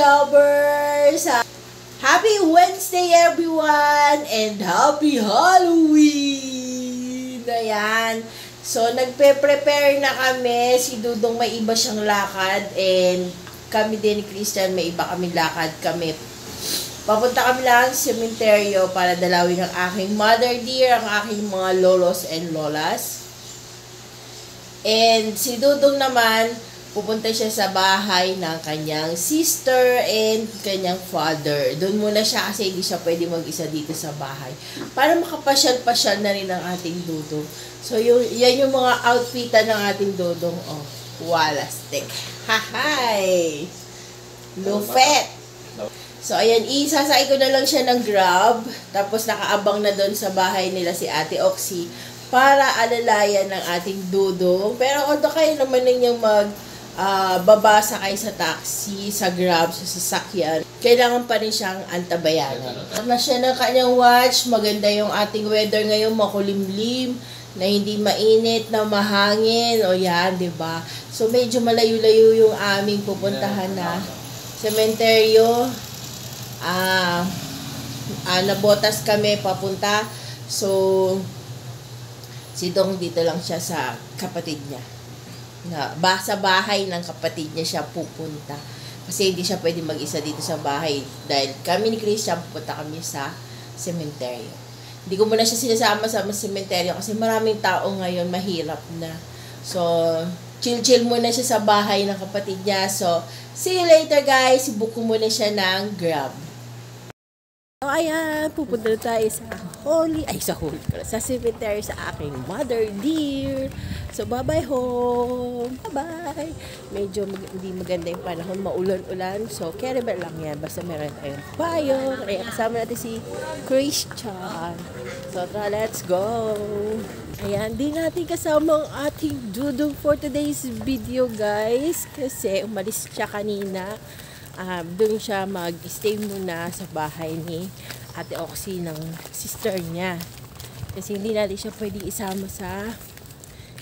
Choppers! Happy Wednesday everyone! And Happy Halloween! Ayan. So, nagpe-prepare na kami. Si Dudong may iba siyang lakad. And kami din ni Christian may iba kami lakad. Papunta kami lang sa sementeryo para dalawin ang aking mother dear, ang aking mga lolos and lolas. And si Dudong naman, pupunta siya sa bahay ng kanyang sister and kanyang father. Doon muna siya kasi hindi siya pwede mag-isa dito sa bahay. Para makapasyal-pasyal na rin ang ating Dudong. So, yan yung mga outfitan ng ating Dudong. Oh, walastik. Hahay! Lufet! So, ayan, isasakay ko na lang siya ng Grab. Tapos, nakaabang na doon sa bahay nila si Ate Oxy para alalayan ng ating Dudong. Pero, although kayo naman ninyang baba sakay sa taxi, sa Grab, sa sasakyan, kailangan pa rin siyang antabayanan. Na siya ng kanyang watch, maganda yung ating weather ngayon, makulimlim, na hindi mainit, na mahangin, o yan, diba? So, medyo malayo-layo yung aming pupuntahan na sementeryo. Nabotas kami papunta. So, si Dong dito lang siya sa kapatid niya. Sa bahay ng kapatid niya siya pupunta. Kasi hindi siya pwede mag-isa dito sa bahay. Dahil kami ni Christian pupunta kami sa sementeryo. Hindi ko muna siya sinasama sa sementeryo kasi maraming tao ngayon, mahirap na. So, chill-chill muna siya sa bahay ng kapatid niya. So, see you later guys. Book ko muna siya ng Grab. So, ayan, pupunta tayo sa sa cemetery sa aking mother dear. So, bye-bye home. Bye-bye. Medyo hindi maganda yung panahon, maulan-ulan. So, carry-bear lang yan. Basta meron tayong payong. Kaya kasama natin si Christian. So, tara, let's go. Ayan, di natin kasama ang ating Dudong for today's video, guys. Kasi umalis siya kanina. Doon siya mag-stay muna sa bahay ni Ate Oxy ng sister niya. Kasi hindi natin siya pwede isama sa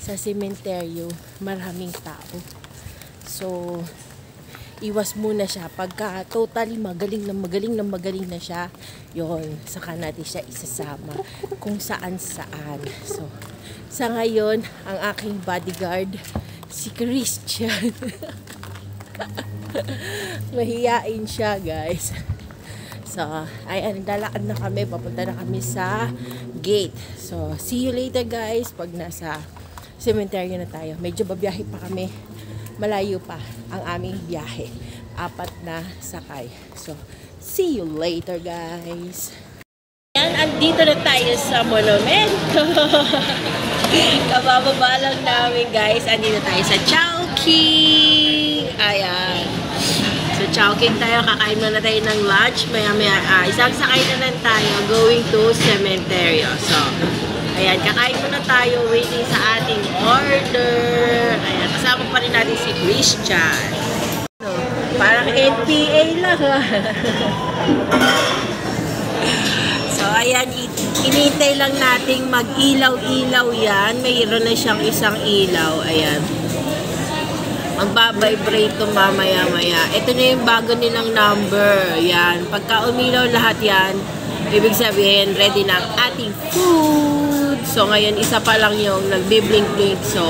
sementeryo. Maraming tao. So, iwas muna siya. Pagka totally magaling na siya, yon, saka natin siya isasama kung saan-saan. So, sa ngayon, ang aking bodyguard, si Christian. Mahiyain siya, guys. So, ayan, lalakad na kami. Papunta na kami sa gate. So, see you later, guys, pag nasa sementeryo na tayo. Medyo babiyahe pa kami. Malayo pa ang aming biyahe. 4 na sakay. So, see you later, guys. Ayan, andito na tayo sa monumento. Kabababa lang namin, guys. Andito tayo sa Chowking. Ayan. So, Chowking tayo. Kakain na tayo ng lunch. Maya-maya, isang sakay na lang tayo going to cementerio. So, ayan, kakain muna tayo waiting sa ating order. Ayan, kasama pa rin natin si Christian. So, parang NPA lang. So, ayan, inintay lang nating mag-ilaw-ilaw yan. Mayroon na siyang isang ilaw. Ayan. Magbabibrate ito mamaya-maya. Ito na yung bago nilang number. Ayan. Pagka umilaw lahat yan, ibig sabihin, ready na ang ating food. So, ngayon, isa pa lang yung nagbiblink-blink. So,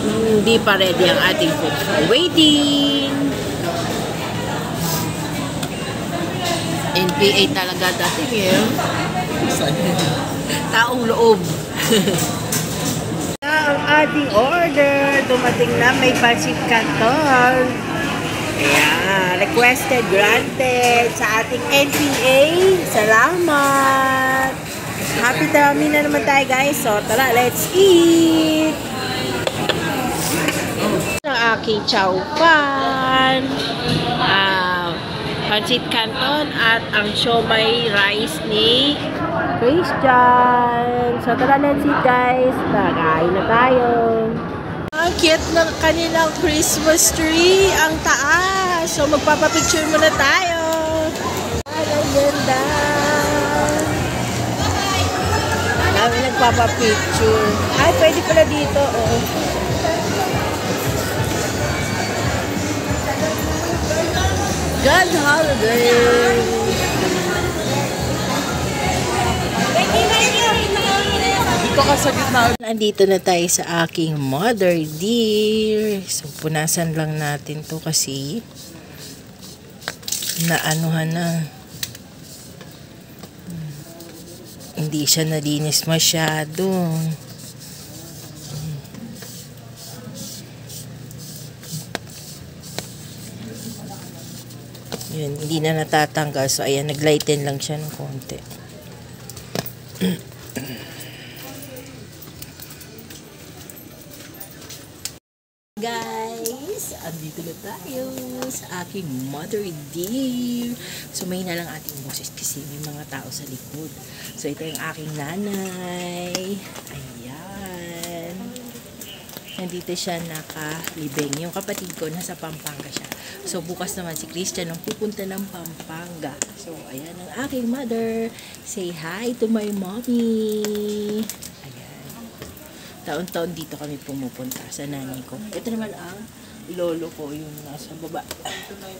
hindi pa ready ang ating food. So, waiting! NPA talaga dating eh. Taong loob. Ang ating order. Dumating na, may pancit canton. Ayan, requested, granted sa ating NPA. Salamat! Happy tummy na naman tayo, guys. So, tara, let's eat! Ang aking chow pan, pancit canton, at ang siomai rice ni Christian. So, tara, let's eat, guys. Kain na tayo. Ang cute ng kanilang Christmas tree. Ang taas. So, magpapapicture muna tayo. Ay, ang ganda. Kami nagpapapicture. Ay, pwede pala dito. Oh. Grand holiday! Dito ka sa gitna. Nandito na tayo sa aking mother dear. So, punasan lang natin to kasi naanuhan na. Hindi siya nalinis masyado. Yun, hindi na natatanggal. So, ayan, naglighten lang siya ng konti. Guys, andito na tayo sa aking mother dear. So, may na lang ating boses kasi may mga tao sa likod. So, ito yung aking nanay. Ayan. Nandito siya nakalibing. Yung kapatid ko, nasa Pampanga siya. So, bukas naman si Christian ang pupunta ng Pampanga. So, ayan ang aking mother. Say hi to my mommy. Taon-taon dito kami pumupunta sa nanay ko. Ito naman ang lolo ko, yung nasa baba.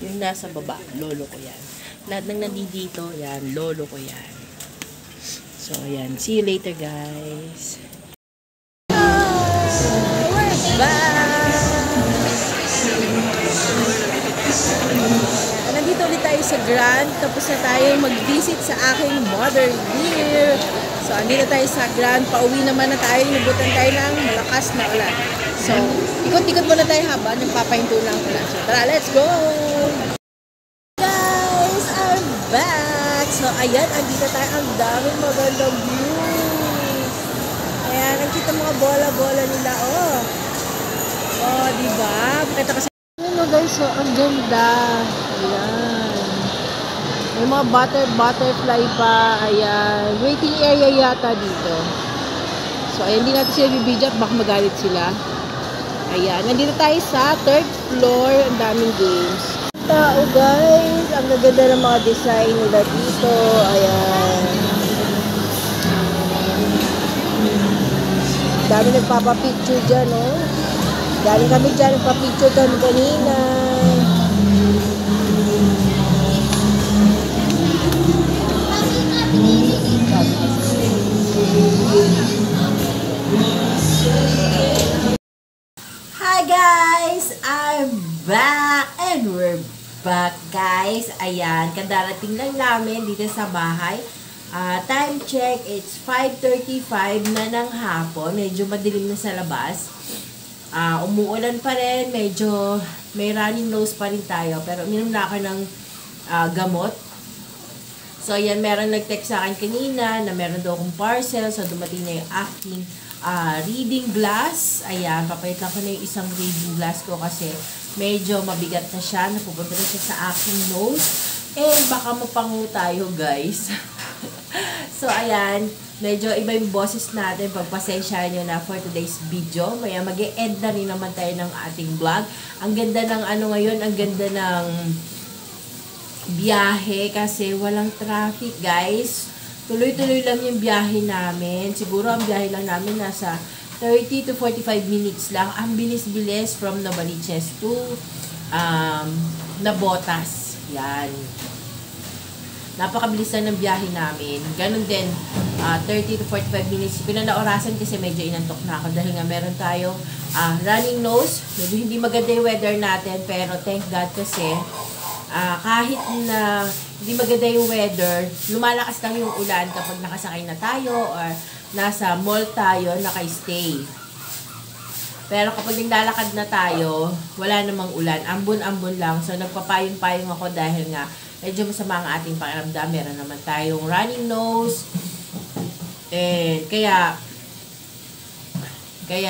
Yung nasa baba, lolo ko yan. Lahat ng nandito, yan, lolo ko yan. So, ayan. See you later, guys. We're back! Nandito ulit tayo sa Grand. Tapos na tayo mag-visit sa aking mother dear. So, andito tayo sa Grand. Pauwi naman na tayo. Nabutan tayo ng malakas na ulan. So, ikot-ikot muna tayo habang nagpapahinto ng ulan. So, tara, let's go! Guys, I'm back! So, ayan, andito tayo. Ang daming magandang views. Ayan, nakita mga bola-bola nila. Oh, diba? Pakita ko sa inyo guys. So, ang ganda. Ayan. May mga butterfly pa. Ayan. Waiting area yata dito. So, ayan. Hindi natin sila bibidyo at baka magalit sila. Ayan. Nandito tayo sa 3rd floor. Ang daming games. Tao guys. Ang gaganda ng mga design nila dito. Ayan. Dami nagpapapicture dyan, oh. Dami kami dyan. Nagpapicture kami kanina. Hi guys! I'm back! And we're back guys! Ayan, kadarating lang namin dito sa bahay. Time check, it's 5:35 na ng hapon. Medyo madilim na sa labas. Umuulan pa rin. Medyo may running nose pa rin tayo. Pero uminom na ako ng gamot. So, ayan, meron nag-text sa akin kanina na meron daw akong parcel. So, dumating na yung aking reading glass. Ayan, papalitan ko na yung isang reading glass ko kasi medyo mabigat na siya. Napupunta na siya sa aking nose. And baka mapango tayo, guys. So, ayan, medyo iba yung boses natin. Pagpasensya nyo na for today's video. Maya mag-e-end na rin naman tayo ng ating vlog. Ang ganda ng ngayon, ang ganda ng biyahe kasi walang traffic, guys. Tuloy-tuloy lang yung biyahe namin. Siguro ang biyahe lang namin nasa 30 to 45 minutes lang. Ang bilis-bilis from Novaliches to Nabotas. Yan. Napakabilis na ng biyahe namin. Ganon din, 30 to 45 minutes. Hindi ko na naorasan kasi medyo inantok na ako dahil nga meron tayong running nose. Medyo hindi maganda yung weather natin pero thank God kasi kahit na hindi maganda yung weather, lumalakas lang yung ulan kapag nakasakay na tayo or nasa mall tayo, naka-stay. Pero kapag naglalakad na tayo, wala namang ulan. Ambon-ambon lang. So, nagpapayong-payong ako dahil nga medyo masama ang ating pakiramdam. Meron naman tayong running nose. Kaya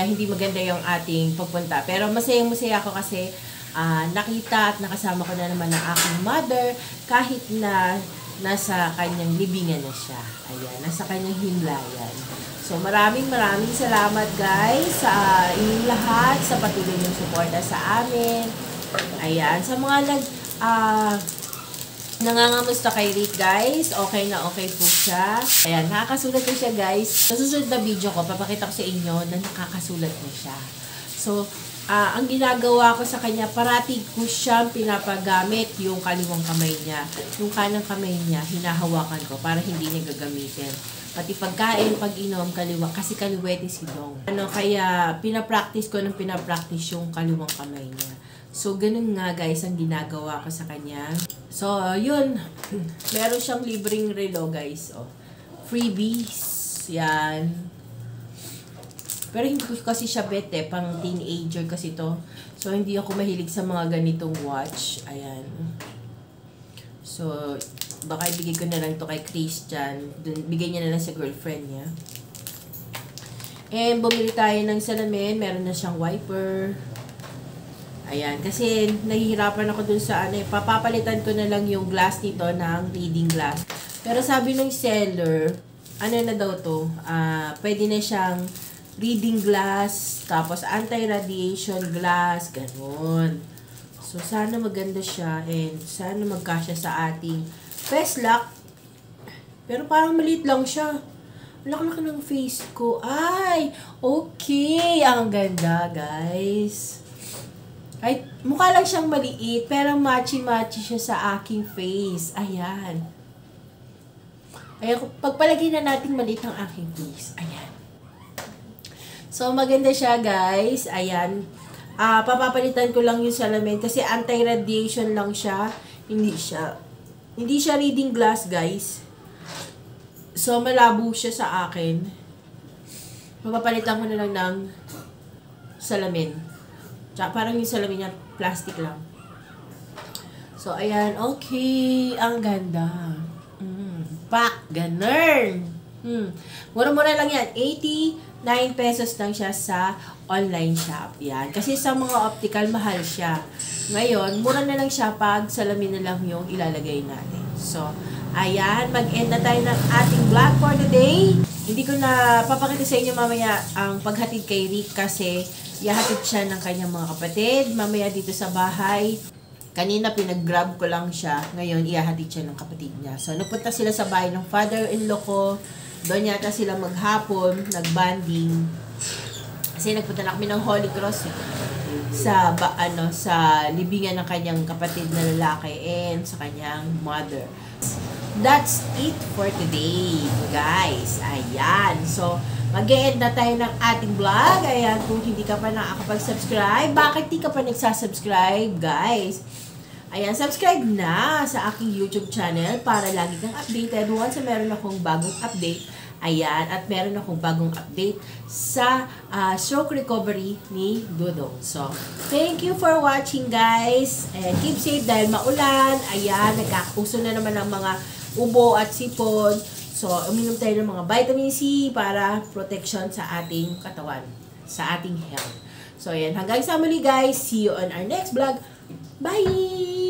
hindi maganda yung ating pagpunta. Pero masayang-masaya ako kasi nakita at nakasama ko na naman ang aking mother kahit na nasa kanyang libingan na siya. Ayan, nasa kanyang himlayan. So, maraming salamat guys sa inyong lahat, sa patuloy ng suporta sa amin. Ayan, sa mga nangangamusta kay Rick guys, okay na okay po siya. Ayan, nakakasulat na siya guys. Sa susunod na video ko, papakita ko sa inyo na nakakasulat na siya. So, ang ginagawa ko sa kanya, parati ko siyang pinapagamit yung kaliwang kamay niya. Yung kanang kamay niya, hinahawakan ko para hindi niya gagamitin. Pati pagkain, pag-inom, kaliwa, kasi kaliwete si Dong. Kaya pinapractice ko yung kaliwang kamay niya. So, ganun nga guys ang ginagawa ko sa kanya. So, yun. Meron siyang libreng relo guys. Oh. Freebies. Yan. Pero hindi ko kasi siya bet pang teenager kasi to. So, hindi ako mahilig sa mga ganitong watch. Ayan. So, baka ibigay ko na lang to kay Christian. Bigay niya na lang sa girlfriend niya. And, bumili tayo ng salamin. Meron na siyang wiper. Ayan, kasi nahihirapan ako dun sa papapalitan ko na lang yung glass nito ng reading glass. Pero sabi ng seller, na daw to, pwede na siyang reading glass, tapos anti-radiation glass, ganun. So, sana maganda siya and sana magkasya sa ating face lock. Pero parang maliit lang siya. Laki-laki ng face ko. Ay, okay. Ang ganda, guys. Ay, mukha lang siyang maliit, pero matchy-matchy siya sa aking face. Ayan. Ayan, pagpalagay na natin maliit ang aking face. Ayan. So, maganda siya, guys. Ayan. Papapalitan ko lang yung salamin kasi anti-radiation lang siya. Hindi siya reading glass, guys. So, malabo siya sa akin. Papapalitan ko na lang ng salamin. Parang yung salamin niya, plastic lang. So, ayan. Okay. Ang ganda. Pak! Ganun! Mura-mura lang yan. 89 pesos lang siya sa online shop. Yan. Kasi sa mga optical, mahal siya. Ngayon, mura na lang siya pag salamin na lang yung ilalagay natin. So, ayan. Mag-end na tayo ng ating vlog for today. Hindi ko na papakita sa inyo mamaya ang paghatid kay Rick kasi ihahatid siya ng kanyang mga kapatid. Mamaya dito sa bahay. Kanina pinag-grab ko lang siya. Ngayon, ihahatid siya ng kapatid niya. So, nagpunta sila sa bahay ng father-in-law ko. Doon yata sila maghapon, nag-banding. Kasi nagpunta na kami ng Holy Cross sa libingan ng kanyang kapatid na lalaki and sa kanyang mother. That's it for today, guys. Ayan. So, mag-e-end na tayo ng ating vlog. Ayan, kung hindi ka pa nakakapag-subscribe, bakit di ka pa nagsasubscribe, guys? Ayan, subscribe na sa aking YouTube channel para lagi kang updated once meron akong bagong update. Ayan, at meron akong bagong update sa stroke recovery ni Dudong. So, thank you for watching, guys. And keep safe dahil maulan. Ayan, nagkakapuso na naman ang mga ubo at sipon. So, uminom tayo ng mga vitamin C para protection sa ating katawan, sa ating health. So, ayan. Hanggang sa muli, guys. See you on our next vlog. Bye!